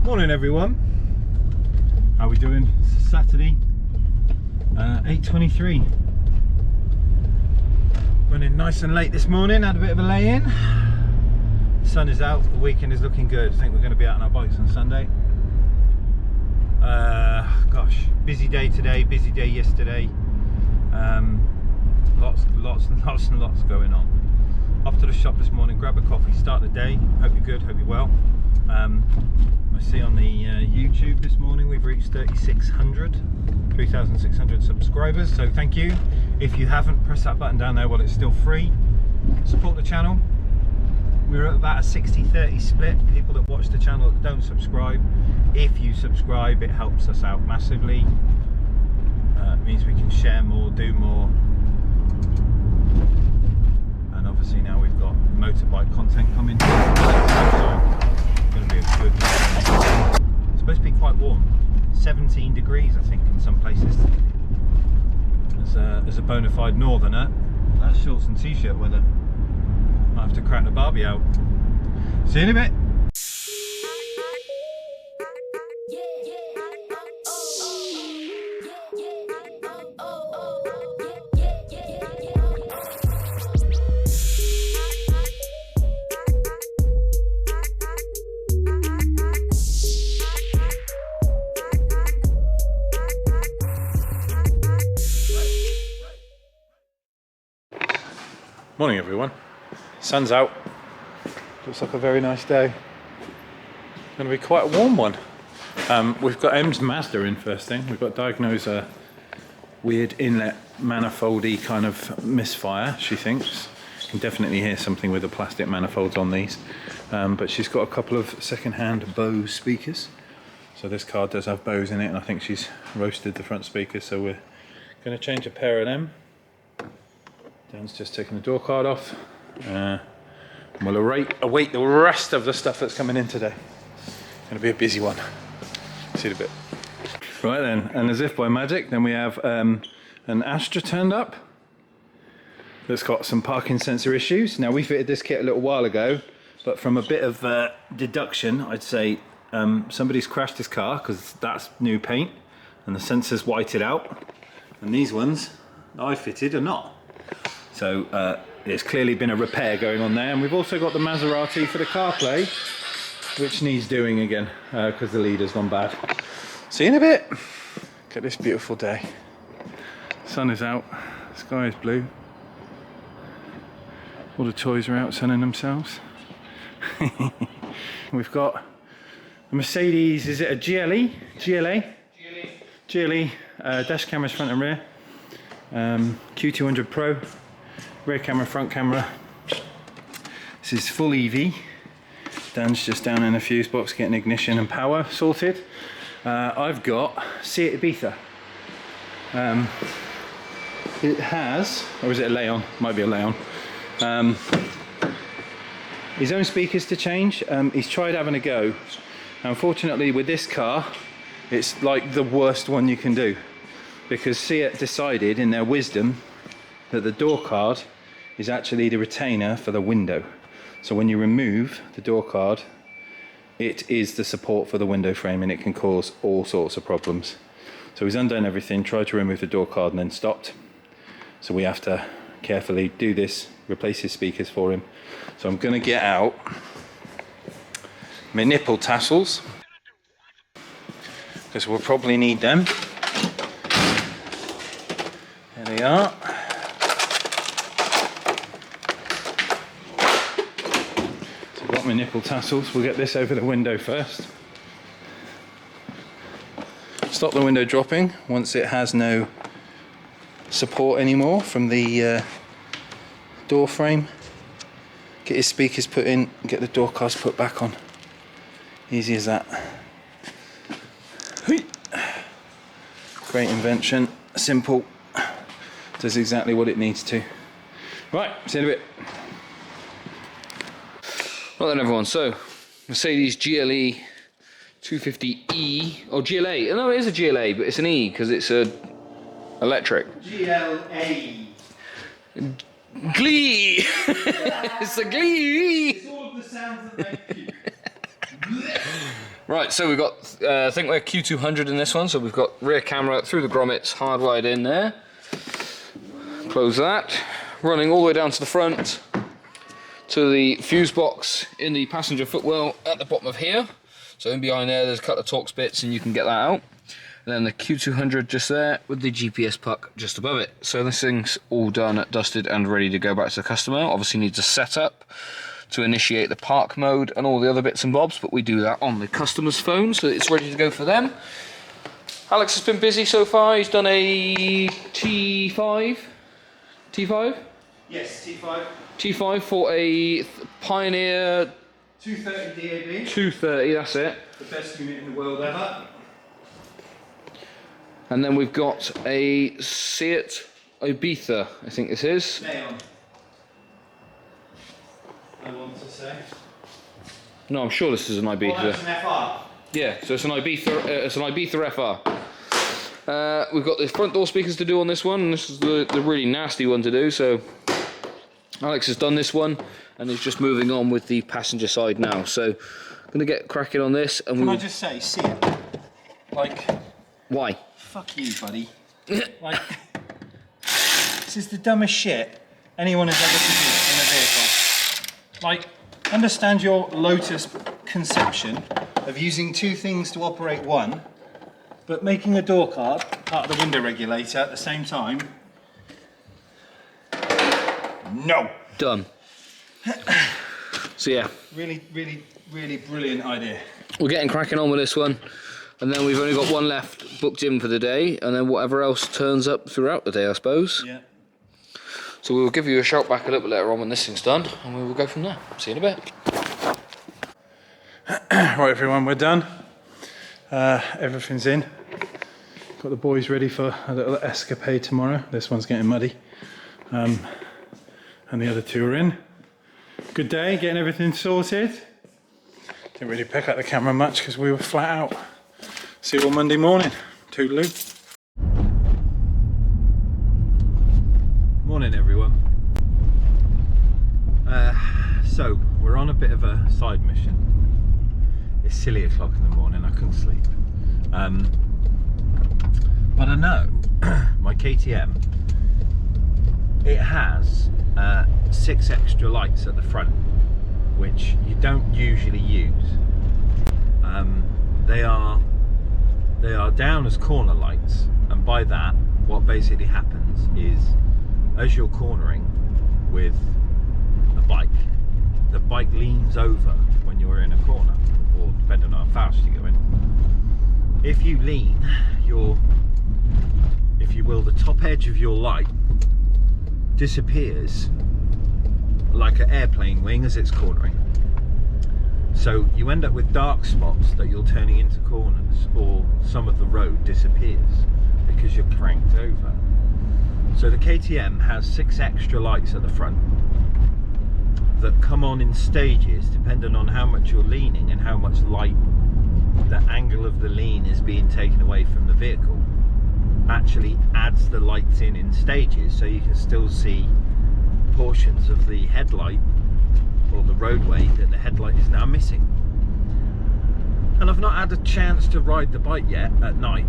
Morning everyone. How are we doing? It's Saturday, 8:23. Running nice and late this morning, had a bit of a lay-in. The sun is out, the weekend is looking good. I think we're going to be out on our bikes on Sunday. Gosh, busy day today, busy day yesterday. Lots and lots going on. Off to the shop this morning, grab a coffee, start the day. Hope you're good, hope you're well. I see on the YouTube this morning we've reached 3,600 subscribers, so thank you. If you haven't, press that button down there while it's still free. Support the channel. We're at about a 60-30 split, people that watch the channel that don't subscribe. If you subscribe, it helps us out massively. It means we can share more, do more. And obviously now we've got motorbike content coming. Going to be a good day. It's supposed to be quite warm, 17 degrees I think in some places. As a bona fide northerner, that's shorts and t-shirt weather. Might have to crack the Barbie out. See you in a bit. Morning everyone, sun's out, looks like a very nice day. Going to be quite a warm one. We've got Em's Mazda in first thing. We've got diagnosed a weird inlet manifoldy kind of misfire, she thinks. You can definitely hear something with the plastic manifolds on these. But she's got a couple of second-hand Bose speakers. So this car does have Bose in it, and I think she's roasted the front speakers, so we're going to change a pair of them. Dan's just taking the door card off. We'll await the rest of the stuff that's coming in today. Going to be a busy one. See you in a bit. Right then, and as if by magic, then we have an Astra turned up that's got some parking sensor issues. Now we fitted this kit a little while ago, but from a bit of deduction, I'd say somebody's crashed this car because that's new paint and the sensors whited out, and these ones that I fitted are not. So there's clearly been a repair going on there, and we've also got the Maserati for the CarPlay, which needs doing again because the leader's gone bad. See you in a bit. Look at this beautiful day. Sun is out, sky is blue. All the toys are out sunning themselves. We've got a Mercedes, is it a GLE? GLE, dash cameras front and rear. Q200 Pro. Rear camera, front camera. This is full EV. Dan's just down in a fuse box getting ignition and power sorted. I've got Seat Ibiza. It has, or is it a Leon? Might be a Leon. His own speakers to change. He's tried having a go. Unfortunately with this car, it's like the worst one you can do. Because Seat decided in their wisdom that the door card is actually the retainer for the window. So when you remove the door card, it is the support for the window frame, and it can cause all sorts of problems. So he's undone everything, tried to remove the door card and then stopped. So we have to carefully do this, replace his speakers for him. So I'm gonna get out my nipple tassels, because we'll probably need them. There they are. So I've got my nipple tassels. We'll get this over the window first. Stop the window dropping once it has no support anymore from the door frame. Get his speakers put in, get the door cards put back on. Easy as that. Great invention, simple. Does exactly what it needs to. Right, see you in a bit. Right then everyone, so Mercedes GLE 250E, or GLA, no it is a GLA, but it's an E because it's a electric. GLA. Glee! It's a Glee! It's all of the sounds that make you. Right, so we've got, I think we're Q200 in this one, so we've got rear camera through the grommets, hardwired in there. Close that. Running all the way down to the front, to the fuse box in the passenger footwell at the bottom of here. So in behind there's a couple of Torx bits and you can get that out. And then the Q200 just there with the GPS puck just above it. So this thing's all done, dusted and ready to go back to the customer. Obviously needs a setup to initiate the park mode and all the other bits and bobs, but we do that on the customer's phone, so it's ready to go for them. Alex has been busy so far. He's done a T5? Yes, T5. T5 for a Pioneer 230 DAB. 230, that's it. The best unit in the world ever. And then we've got a Seat Ibiza, I think this is. Neon. I want to say. No, I'm sure this is an Ibiza. Oh, that's an FR. Yeah, so it's an Ibiza FR. We've got the front door speakers to do on this one, and this is the really nasty one to do, so Alex has done this one, and he's just moving on with the passenger side now. So I'm going to get cracking on this. And Can I just say, see it? Like... Why? Fuck you, buddy. Like... This is the dumbest shit anyone has ever produced in a vehicle. Like, understand your Lotus conception of using two things to operate one, but making a door card part of the window regulator at the same time. No. Done. So yeah. Really, really, really brilliant idea. We're getting cracking on with this one, and then we've only got one left booked in for the day, and then whatever else turns up throughout the day, I suppose. Yeah. So we will give you a shout back a little bit later on when this thing's done, and we will go from there. See you in a bit. Right, everyone, we're done. Everything's in. Got the boys ready for a little escapade tomorrow. This one's getting muddy. And the other two are in. Good day, getting everything sorted. Didn't really pick up the camera much because we were flat out. See you all Monday morning. Toodaloo. Morning, everyone. So we're on a bit of a side mission. It's silly o'clock in the morning. I couldn't sleep. But I know my KTM. It has 6 extra lights at the front, which you don't usually use. They are down as corner lights, and by that, what basically happens is, as you're cornering with a bike, the bike leans over when you're in a corner, or depending on how fast you go in. If you lean, if you will, the top edge of your light disappears like an airplane wing as it's cornering. So you end up with dark spots that you're turning into corners, or some of the road disappears because you're cranked over. So the KTM has 6 extra lights at the front that come on in stages depending on how much you're leaning and how much light, the angle of the lean is being taken away from the vehicle. Actually adds the lights in stages, so you can still see portions of the headlight or the roadway that the headlight is now missing. And I've not had a chance to ride the bike yet at night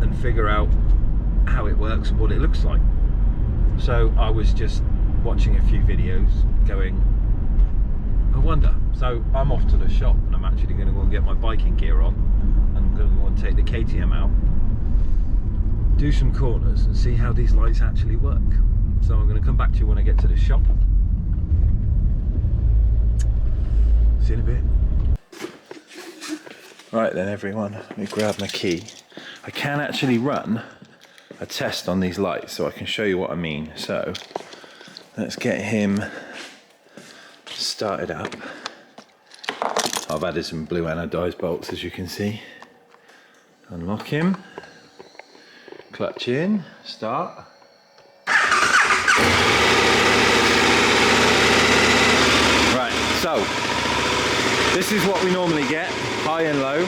and figure out how it works and what it looks like. So I was just watching a few videos going, I wonder. So I'm off to the shop and I'm actually going to go and get my biking gear on, and I'm going to go and take the KTM out, do some corners and see how these lights actually work. So I'm going to come back to you when I get to the shop. See you in a bit. Right then, everyone, let me grab my key. I can actually run a test on these lights, so I can show you what I mean. So let's get him started up. I've added some blue anodized bolts, as you can see. Unlock him, clutch in, start. Right, so this is what we normally get, high and low,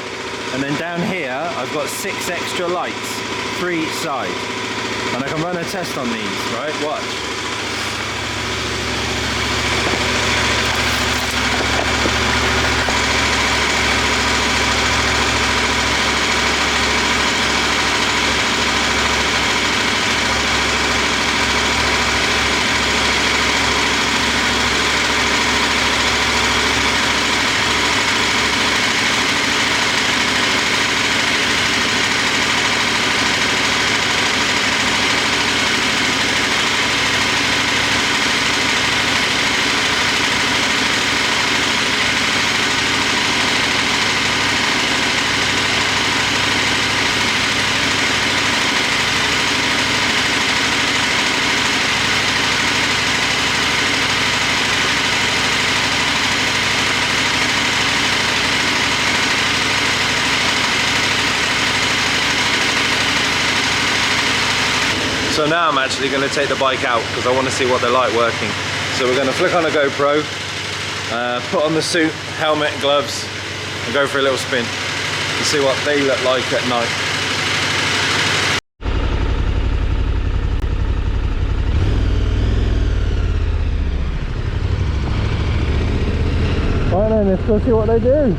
and then down here I've got 6 extra lights, 3 each side, and I can run a test on these, right? Watch. So now I'm actually going to take the bike out because I want to see what they're like working. So we're going to flick on a GoPro, put on the suit, helmet, gloves, and go for a little spin and see what they look like at night. Right then, let's go see what they do.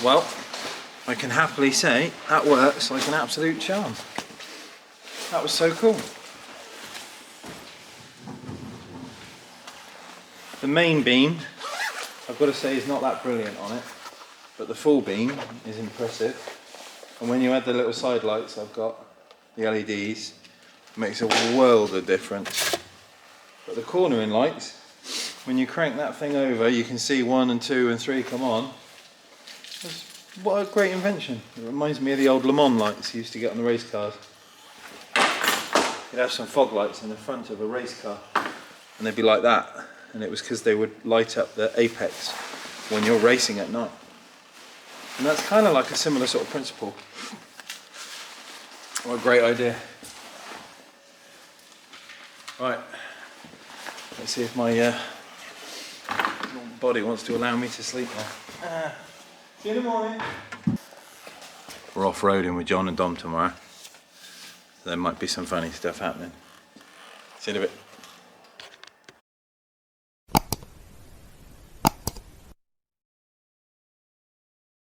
Well, I can happily say that works like an absolute charm. That was so cool. The main beam, I've got to say, is not that brilliant on it, but the full beam is impressive. And when you add the little side lights I've got, the LEDs, it makes a world of difference. But the cornering lights, when you crank that thing over, you can see 1 and 2 and 3 come on. What a great invention. It reminds me of the old Le Mans lights you used to get on the race cars. You'd have some fog lights in the front of a race car, and they'd be like that. And it was because they would light up the apex when you're racing at night. And that's kind of like a similar sort of principle. What a great idea. Right, let's see if my body wants to allow me to sleep now. See you in the morning. We're off-roading with John and Dom tomorrow. There might be some funny stuff happening. See you in a bit.